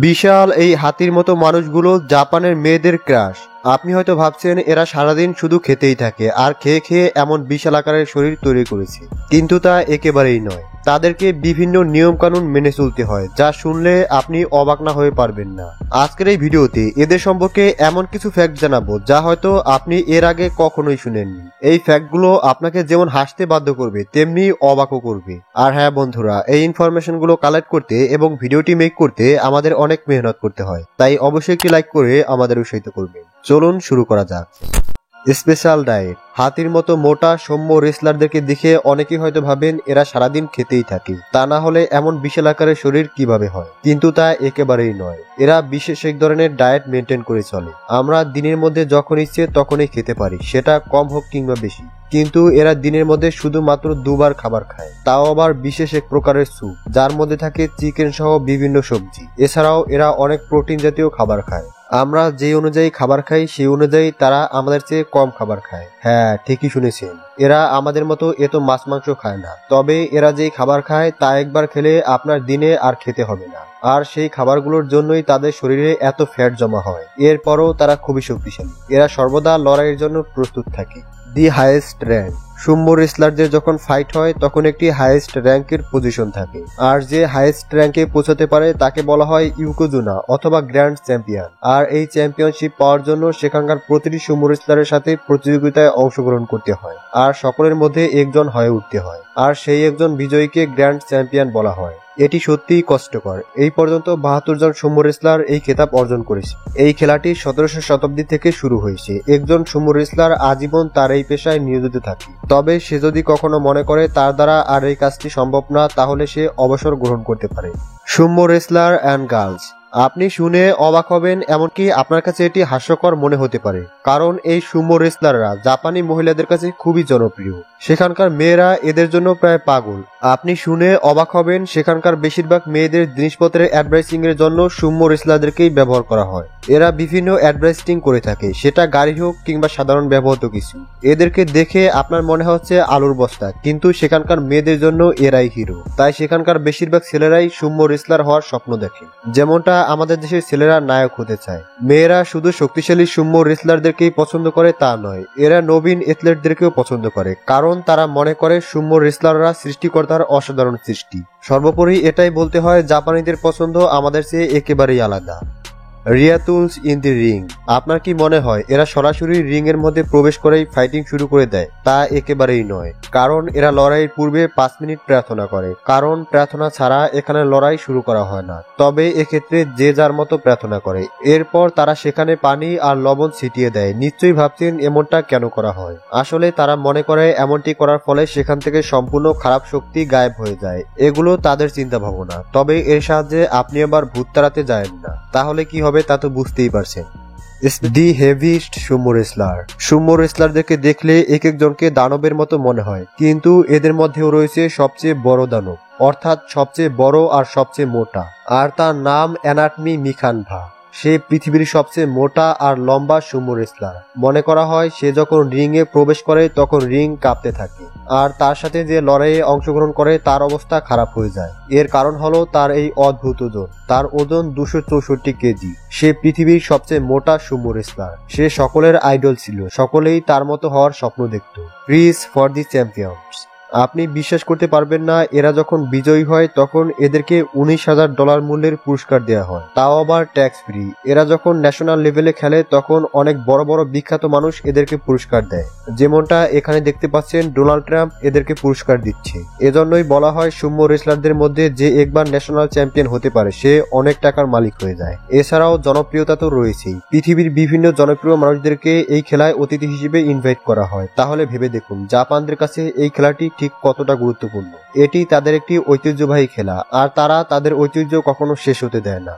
বিশাল এই হাতির মতো মানুষগুলো জাপানের মেয়েদের ক্রাশ। আপনি হয়তো ভাবছেন এরা সারাদিন শুধু খেতেই থাকে আর খেয়ে খেয়ে এমন বিশাল আকারের শরীর তৈরি করেছে, কিন্তু তা একেবারেই নয়। তাদেরকে বিভিন্ন নিয়ম কানুন মেনে চলতে হয়, যা শুনলে আপনি অবাক না হয়ে পারবেন না। আজকের এই ভিডিওতে এদের সম্পর্কে এমন কিছু ফ্যাক্ট জানাবো যা হয়তো আপনি এর আগে কখনোই শুনেননি। এই ফ্যাক্টগুলো আপনাকে যেমন হাসতে বাধ্য করবে তেমনি অবাকও করবে। আর হ্যাঁ বন্ধুরা, এই ইনফরমেশনগুলো কালেক্ট করতে এবং ভিডিওটি মেক করতে আমাদের অনেক মেহনত করতে হয়, তাই অবশ্যই একটি লাইক করে আমাদের উৎসাহিত করবেন। চলুন শুরু করা যাক। Special diet. হাতির মতো মোটা সৌম্য রেসলারদেরকে দেখে অনেকেই হয়তো ভাবেন এরা সারাদিন খেতেই থাকে, তা না হলে এমন বিশাল আকারের শরীর কিভাবে হয়। কিন্তু তা একেবারেই নয়। এরা বিশেষ এক ধরনের ডায়েট মেনটেন করে চলে। আমরা দিনের মধ্যে যখন ইচ্ছে তখনই খেতে পারি, সেটা কম হোক কিংবা বেশি। কিন্তু এরা দিনের মধ্যে শুধুমাত্র দুবার খাবার খায়, তাও আবার বিশেষ এক প্রকারের স্যুপ, যার মধ্যে থাকে চিকেন সহ বিভিন্ন সবজি। এছাড়াও এরা অনেক প্রোটিন জাতীয় খাবার খায়। আমরা যে অনুযায়ী খাবার খাই সেই অনুযায়ী তারা আমাদের চেয়ে কম খাবার খায়। হ্যাঁ, ঠিকই শুনেছেন, এরা আমাদের মতো এত মাছ মাংস খায় না। তবে এরা যেই খাবার খায় তা একবার খেলে আপনার দিনে আর খেতে হবে না। আর সেই খাবারগুলোর জন্যই তাদের শরীরে এত ফ্যাট জমা হয়। এরপরও তারা খুবই শক্তিশালী। এরা সর্বদা লড়াইয়ের জন্য প্রস্তুত থাকে। The highest rank. সুম্বো রেসলারদের যখন ফাইট হয় তখন একটি হাইয়েস্ট র্যাঙ্কের পজিশন থাকে, আর যে হাইয়েস্ট র্যাঙ্কে পৌঁছাতে পারে তাকে বলা হয় ইউকোজুনা অথবা গ্র্যান্ড চ্যাম্পিয়ন। আর এই চ্যাম্পিয়নশিপ পাওয়ার জন্য সেখানকার প্রতিটি সুম্বো রেসলারের সাথে প্রতিযোগিতায় অংশগ্রহণ করতে হয়, আর সকলের মধ্যে একজন হয়ে উঠতে হয়। আর সেই একজন বিজয়ীকে গ্র্যান্ড চ্যাম্পিয়ন বলা হয়। এটি সত্যিই কষ্টকর। এই পর্যন্ত 72 জন সুম্বো রেসলার এই খেতাব অর্জন করেছে। এই খেলাটি 1700 শতাব্দী থেকে শুরু হয়েছে। একজন সুম্বো রেসলার আজীবন তার এই পেশায় নিয়োজিত থাকে। তবে সে যদি কখনো মনে করে তার দ্বারা আর এই কাজটি সম্ভব না, তাহলে সে অবসর গ্রহণ করতে পারে। সুম্বো রেসলার অ্যান্ড গার্লস। আপনি শুনে অবাক হবেন, এমনকি আপনার কাছে এটি হাস্যকর মনে হতে পারে, কারণ এই সুমো রেসলাররা জাপানি মহিলাদের কাছে খুবই জনপ্রিয়। সেখানকার মেয়েরা এদের জন্য প্রায় পাগল। আপনি শুনে অবাক হবেন, সেখানকার বেশিরভাগ মেয়েদের জিনিসপত্রের অ্যাডভার্টাইজিং এর জন্য সুমো রেসলারদেরকেই ব্যবহার করা হয়। এরা বিভিন্ন অ্যাডভার্টাইজিং করে থাকে, সেটা গাড়ি হোক কিংবা সাধারণ ব্যবহৃত কিছু। এদেরকে দেখে আপনার মনে হচ্ছে আলুর বস্তা, কিন্তু সেখানকার মেয়েদের জন্য এরাই হিরো। তাই সেখানকার বেশিরভাগ ছেলেরাই সুমো রেসলার হওয়ার স্বপ্ন দেখে, যেমনটা আমাদের দেশের ছেলেরা নায়ক হতে চায়। মেয়েরা শুধু শক্তিশালী সুম্মো রেসলারদেরকেই পছন্দ করে তা নয়, এরা নবীন অ্যাথলেটদেরকেও পছন্দ করে, কারণ তারা মনে করে সুম্মো রেসলাররা সৃষ্টিকর্তার অসাধারণ সৃষ্টি। সর্বোপরি এটাই বলতে হয়, জাপানিদের পছন্দ আমাদের চেয়ে একেবারেই আলাদা। রিয়াতুলস ইন দি রিং। আপনার কি মনে হয় এরা সরাসরি রিং এর মধ্যে প্রবেশ করেই ফাইটিং শুরু করে দেয়? তা একেবারেই নয়, কারণ এরা লড়াইয়ের পূর্বে 5 মিনিট প্রার্থনা করে, কারণ প্রার্থনা ছাড়া এখানে লড়াই শুরু করা হয় না। তবে এক্ষেত্রে যে যার মতো প্রার্থনা করে। এরপর তারা সেখানে পানি আর লবণ ছিটিয়ে দেয়। নিশ্চয়ই ভাবছেন এমনটা কেন করা হয়। আসলে তারা মনে করে এমনটি করার ফলে সেখান থেকে সম্পূর্ণ খারাপ শক্তি গায়েব হয়ে যায়। এগুলো তাদের চিন্তা ভাবনা। তবে এর সাহায্যে আপনি আবার ভূত তাড়াতে যায় না, তাহলে কি হবে তা তো বুঝতেই পারছেন। দি হেভিস্ট সুমো রেসলার। সুমো রেসলারদেরকে দেখলে এক একজনকে দানবের মতো মনে হয়, কিন্তু এদের মধ্যেও রয়েছে সবচেয়ে বড় দানব, অর্থাৎ সবচেয়ে বড় আর সবচেয়ে মোটা। আর তার নাম অ্যানাটমি মিখানভা। সে পৃথিবীর সবচেয়ে মোটা আর লম্বা সুমো রেসলার। মনে করা হয় সে যখন রিং এ প্রবেশ করে তখন রিং কাঁপতে থাকে, আর তার সাথে যে লড়াইয়ে অংশগ্রহণ করে তার অবস্থা খারাপ হয়ে যায়। এর কারণ হলো তার এই অদ্ভুত ওজন। তার ওজন 264 কেজি। সে পৃথিবীর সবচেয়ে মোটা সুমো রেসলার। সে সকলের আইডল ছিল, সকলেই তার মতো হওয়ার স্বপ্ন দেখত। প্রিজ ফর দি চ্যাম্পিয়নস। আপনি বিশ্বাস করতে পারবেন না, এরা যখন বিজয়ী হয় তখন এদেরকে $19,000 মূল্যের পুরস্কার দেওয়া হয়, তাও আবার ট্যাক্স ফ্রি। এরা যখন ন্যাশনাল লেভেলে খেলে তখন অনেক বড় বড় বিখ্যাত মানুষ এদেরকে পুরস্কার দেয়, যেমনটা এখানে দেখতে পাচ্ছেন ডোনাল্ড ট্রাম্প এদেরকে পুরস্কার দিচ্ছে। এজন্যই বলা হয় সুম্মো রেসলারদের মধ্যে যে একবার ন্যাশনাল চ্যাম্পিয়ন হতে পারে সে অনেক টাকার মালিক হয়ে যায়। এছাড়াও জনপ্রিয়তা তো রয়েছেই। পৃথিবীর বিভিন্ন জনপ্রিয় মানুষদেরকে এই খেলায় অতিথি হিসেবে ইনভাইট করা হয়। তাহলে ভেবে দেখুন জাপানদের কাছে এই খেলাটি ঠিক কতটা গুরুত্বপূর্ণ। এটি তাদের একটি ঐতিহ্যবাহী খেলা, আর তারা তাদের ঐতিহ্য কখনো শেষ হতে দেয় না।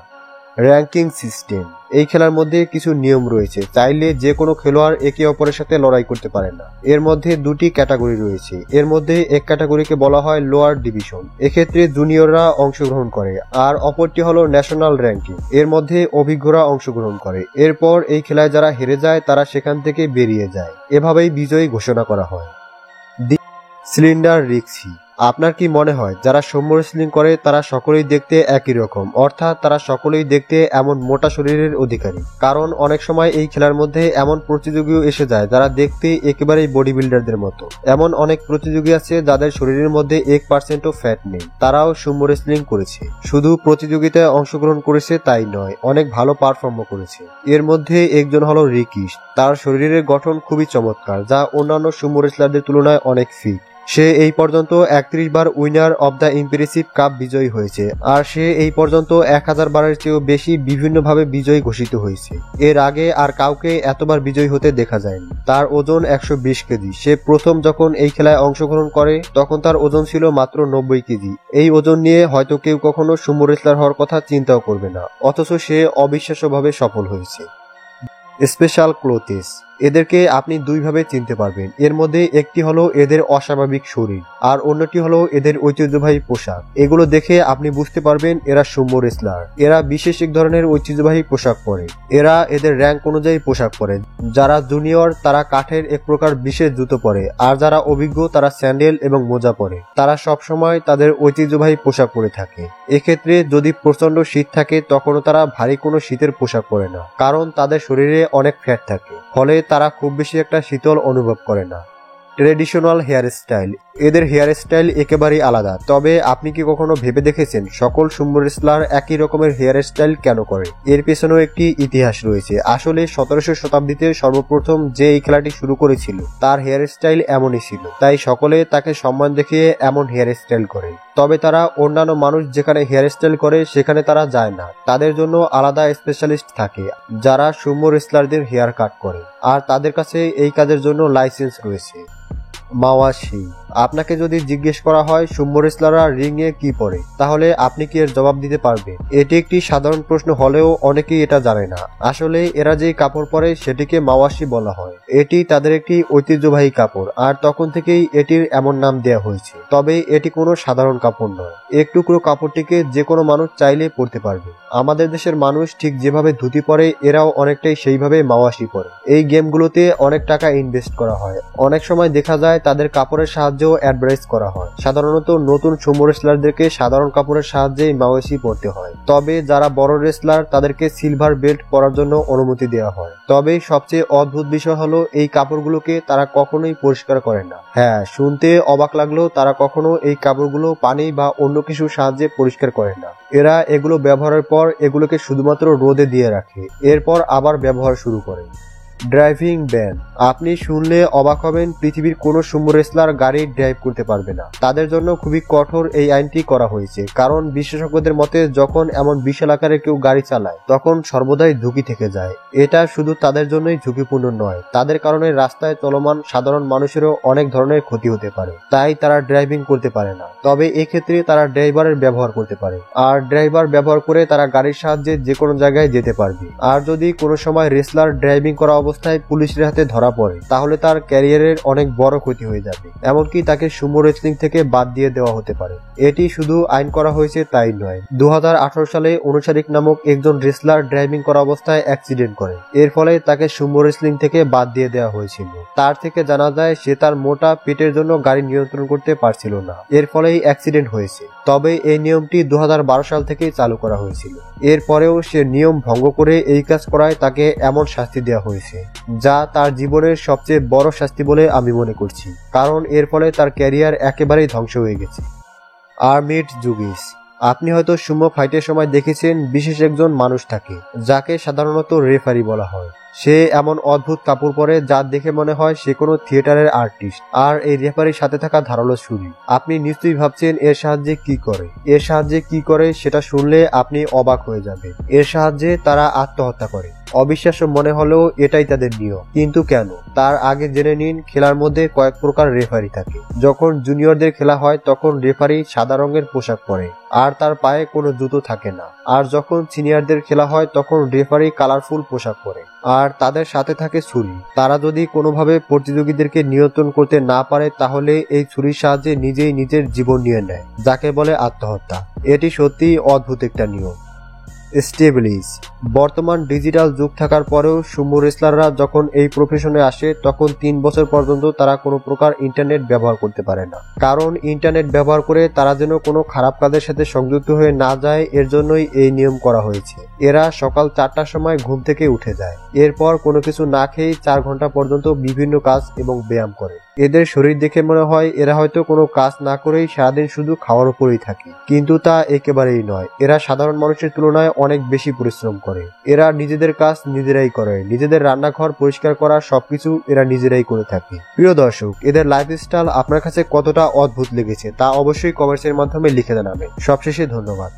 Ranking system. এই খেলার মধ্যে কিছু নিয়ম রয়েছে, চাইলে যে কোনো খেলোয়াড় একে অপরের সাথে লড়াই করতে পারে না। এর মধ্যে দুটি ক্যাটাগরি রয়েছে। এর মধ্যে এক ক্যাটাগরিকে বলা হয় লোয়ার ডিভিশন, এক্ষেত্রে জুনিয়ররা অংশগ্রহণ করে, আর অপরটি হলো ন্যাশনাল র্যাঙ্কিং, এর মধ্যে অভিজ্ঞরা অংশগ্রহণ করে। এরপর এই খেলায় যারা হেরে যায় তারা সেখান থেকে বেরিয়ে যায়। এভাবেই বিজয়ী ঘোষণা করা হয়। সিলিন্ডার রিক্সি। আপনার কি মনে হয় যারা সুমো রেসলিং করে তারা সকলেই দেখতে একই রকম, অর্থাৎ তারা সকলেই দেখতে এমন মোটা শরীরের অধিকারী? কারণ অনেক সময় এই খেলার মধ্যে এমন প্রতিযোগীও এসে যায় যারা দেখতে একেবারেই বডি বিল্ডারদের মতো। এমন অনেক প্রতিযোগী আছে যাদের শরীরের মধ্যে 1%ও ফ্যাট নেই, তারাও সুমো রেসলিং করেছে। শুধু প্রতিযোগিতায় অংশগ্রহণ করেছে তাই নয়, অনেক ভালো পারফর্মও করেছে। এর মধ্যে একজন হলো রিকিশ। তার শরীরের গঠন খুবই চমৎকার, যা অন্যান্য সুমো রেসলারদের তুলনায় অনেক ফিট। সে এই পর্যন্ত 31 বার winner of the impressive cup বিজয়ী হয়েছে, আর সে এই পর্যন্ত 1000 বারের চেয়েও বেশি বিভিন্নভাবে বিজয়ী ঘোষিত হয়েছে। এর আগে আর কাউকে এতবার বিজয়ী হতে দেখা যায়নি। তার ওজন 120 কেজি। সে প্রথম যখন এই খেলায় অংশগ্রহণ করে তখন তার ওজন ছিল মাত্র 90 কেজি। এই ওজন নিয়ে হয়তো কেউ কখনো সুমো রেসলার হওয়ার কথা চিন্তাও করবে না, অথচ সে অবিশ্বাস্যভাবে সফল হয়েছে। স্পেশাল ক্লোথেস, এদেরকে আপনি দুইভাবে চিনতে পারবেন। এর মধ্যে একটি হলো এদের অস্বাভাবিক শরীর, আর অন্যটি হলো এদের ঐতিহ্যবাহী পোশাক। এগুলো দেখে আপনি বুঝতে পারবেন এরা সুমো রেসলার। এরা বিশেষ এক ধরনের ঐতিহ্যবাহী পোশাক পরে। এরা এদের র্যাঙ্ক অনুযায়ী পোশাক পরে। যারা জুনিয়র তারা কাঠের এক প্রকার বিশেষ জুতো পরে, আর যারা অভিজ্ঞ তারা স্যান্ডেল এবং মোজা পরে। তারা সবসময় তাদের ঐতিহ্যবাহী পোশাক পরে থাকে। এক্ষেত্রে যদি প্রচন্ড শীত থাকে তখনও তারা ভারী কোনো শীতের পোশাক পরে না, কারণ তাদের শরীরে অনেক ফ্যাট থাকে, ফলে তারা খুব বেশি একটা শীতল অনুভব করে না। ট্রেডিশনাল হেয়ার স্টাইল, এদের হেয়ার স্টাইল একেবারেই আলাদা। তবে আপনি কি কখনো ভেবে দেখেছেন সকল সুমো রেসলার একই রকমের হেয়ার স্টাইল কেন করে? এর পেছনেও একটি ইতিহাস রয়েছে। আসলে 1700 শতাব্দীতে সর্বপ্রথম যে এই খেলাটি শুরু করেছিল তার হেয়ার স্টাইল এমনই ছিল, তাই সকলে তাকে সম্মান দেখিয়ে এমন হেয়ার স্টাইল করে। তবে তারা অন্যান্য মানুষ যেখানে হেয়ার স্টাইল করে সেখানে তারা যায় না। তাদের জন্য আলাদা স্পেশালিস্ট থাকে যারা সুমো রেসলারদের হেয়ার কাট করে, আর তাদের কাছে এই কাজের জন্য লাইসেন্স রয়েছে। মাওয়াশি, আপনাকে যদি জিজ্ঞেস করা হয় সুমো রেসলাররা রিং এ কি পরে, তাহলে আপনি কি এর জবাব দিতে পারবেন? এটি একটি সাধারণ প্রশ্ন হলেও অনেকেই এটা জানে না। আসলে এরা যে কাপড় পরে সেটিকে মাওয়াশি বলা হয়। এটি তাদের একটি ঐতিহ্যবাহী কাপড়, আর তখন থেকেই এটির এমন নাম দেওয়া হয়েছে। তবে এটি কোনো সাধারণ কাপড় নয়। এক টুকরো কাপড়টিকে যে কোনো মানুষ চাইলে পরতে পারবে। আমাদের দেশের মানুষ ঠিক যেভাবে ধুতি পরে এরাও অনেকটাই সেইভাবে মাওয়াশি পরে। এই গেমগুলোতে অনেক টাকা ইনভেস্ট করা হয়। অনেক সময় দেখা যায় তাদের কাপড়ের সাহায্যেও অ্যাডভার্টাইজ করা হয়। সাধারণত নতুন সুমো রেসলারদেরকে সাধারণ কাপড়ের সাহায্যেই মাওয়াশি পরতে হয়। তবে যারা বড় রেসলার তাদেরকে সিলভার বেল্ট পরার জন্য অনুমতি দেওয়া হয়। তবে সবচেয়ে অদ্ভুত বিষয় হলো এই কাপড়গুলোকে তারা কখনোই পরিষ্কার করে না। হ্যাঁ, শুনতে অবাক লাগলেও তারা কখনো এই কাপড়গুলো পানি বা অন্য কিছুর সাহায্যে পরিষ্কার করে না। এরা এগুলো ব্যবহারের পর এগুলোকে শুধুমাত্র রোদে দিয়ে রাখে, এরপর আবার ব্যবহার শুরু করে। ড্রাইভিং ব্যান, আপনি শুনলে অবাক হবেন, পৃথিবীর কোনো সুমো রেসলার গাড়ি ড্রাইভ করতে পারবে না। তাদের জন্য খুবই কঠোর এই আইনটি করা হয়েছে, কারণ বিশেষজ্ঞদের মতে যখন এমন বিশাল আকারে কেউ গাড়ি চালায় তখন সর্বদাই ঝুঁকি থেকে যায়। এটা শুধু তাদের জন্যই ঝুঁকিপূর্ণ নয়, তাদের কারণে রাস্তায় চলমান সাধারণ মানুষেরও অনেক ধরনের ক্ষতি হতে পারে। তাই তারা ড্রাইভিং করতে পারে না। তবে এক্ষেত্রে তারা ড্রাইভারের ব্যবহার করতে পারে, আর ড্রাইভার ব্যবহার করে তারা গাড়ির সাহায্যে যে কোনো জায়গায় যেতে পারবে। আর যদি কোনো সময় রেসলার ড্রাইভিং করা অবস্থায় পুলিশের হাতে ধরা পড়ে তাহলে তার ক্যারিয়ারের অনেক বড় ক্ষতি হয়ে যাবে, এমনকি তাকে সুমো রেসলিং থেকে বাদ দিয়ে দেওয়া হতে পারে। এটি শুধু আইন করা হয়েছে তাই নয়। 2018 সালে অনুসারিক নামক একজন রেসলার ড্রাইভিং করা অবস্থায় অ্যাক্সিডেন্ট করে। এর ফলে তাকে সুমো রেসলিং থেকে বাদ দিয়ে দেওয়া হয়েছিল। তার থেকে জানা যায় সে তার মোটা পেটের জন্য গাড়ি নিয়ন্ত্রণ করতে পারছিল না, এর ফলেই অ্যাক্সিডেন্ট হয়েছে। তবে এই নিয়মটি 2012 সাল থেকেই চালু করা হয়েছিল। এরপরেও সে নিয়ম ভঙ্গ করে এই কাজ করায় তাকে এমন শাস্তি দেওয়া হয়েছে, যা তার জীবনের সবচেয়ে বড় শাস্তি বলে আমি মনে করছি, কারণ এর ফলে তার ক্যারিয়ার একেবারেই ধ্বংস হয়ে গেছে। আর্মিড জুগিস, আপনি হয়তো সুমো ফাইটের সময় দেখেছেন বিশেষ একজন মানুষ থাকে যাকে সাধারণত রেফারি বলা হয়। সে এমন অদ্ভুত কাপড় পরে যা দেখে মনে হয় সে কোনো থিয়েটারের আর্টিস্ট, আর এই রেফারির সাথে থাকা ধারালো ছুরি। আপনি নিশ্চয়ই ভাবছেন এর সাহায্যে কি করে। এর সাহায্যে কি করে সেটা শুনলে আপনি অবাক হয়ে যাবেন। এর সাহায্যে তারা আত্মহত্যা করে। অবিশ্বাস্য মনে হলেও এটাই তাদের নিয়ম। কিন্তু কেন, তার আগে জেনে নিন খেলার মধ্যে কয়েক প্রকার রেফারি থাকে। যখন জুনিয়রদের খেলা হয় তখন রেফারি সাদা রঙের পোশাক পরে আর তার পায়ে কোনো জুতো থাকে না। আর যখন সিনিয়রদের খেলা হয় তখন রেফারি কালারফুল পোশাক পরে আর তাদের সাথে থাকে ছুরি। তারা যদি কোনোভাবে প্রতিযোগীদেরকে নিয়ন্ত্রণ করতে না পারে তাহলে এই ছুরির সাহায্যে নিজেই নিজের জীবন নিয়ে নেয়, যাকে বলে আত্মহত্যা। এটি সত্যিই অদ্ভুত একটা নিয়ম। স্টেবলিশ। বর্তমান ডিজিটাল যুগ থাকার পরেও সুমো রেসলাররা যখন এই প্রফেশনে আসে তখন 3 বছর পর্যন্ত তারা কোনো প্রকার ইন্টারনেট ব্যবহার করতে পারে না, কারণ ইন্টারনেট ব্যবহার করে তারা যেন কোনো খারাপ কাজের সাথে সংযুক্ত হয়ে না যায়, এর জন্যই এই নিয়ম করা হয়েছে। এরা সকাল 4টার সময় ঘুম থেকে উঠে যায়, এরপর কোনো কিছু না খেয়ে 4 ঘন্টা পর্যন্ত বিভিন্ন কাজ এবং ব্যায়াম করে। এদের শরীর দেখে মনে হয় এরা হয়তো কোনো কাজ না করেই সারাদিন শুধু খাওয়ার উপরেই থাকে, কিন্তু তা একেবারেই নয়। এরা সাধারণ মানুষের তুলনায় অনেক বেশি পরিশ্রম করে। এরা নিজেদের কাজ নিজেরাই করে, নিজেদের রান্নাঘর পরিষ্কার করা সবকিছু এরা নিজেরাই করে থাকে। প্রিয় দর্শক, এদের লাইফস্টাইল আপনার কাছে কতটা অদ্ভুত লেগেছে তা অবশ্যই কমেন্টসের মাধ্যমে লিখে জানাবেন। সবশেষে ধন্যবাদ।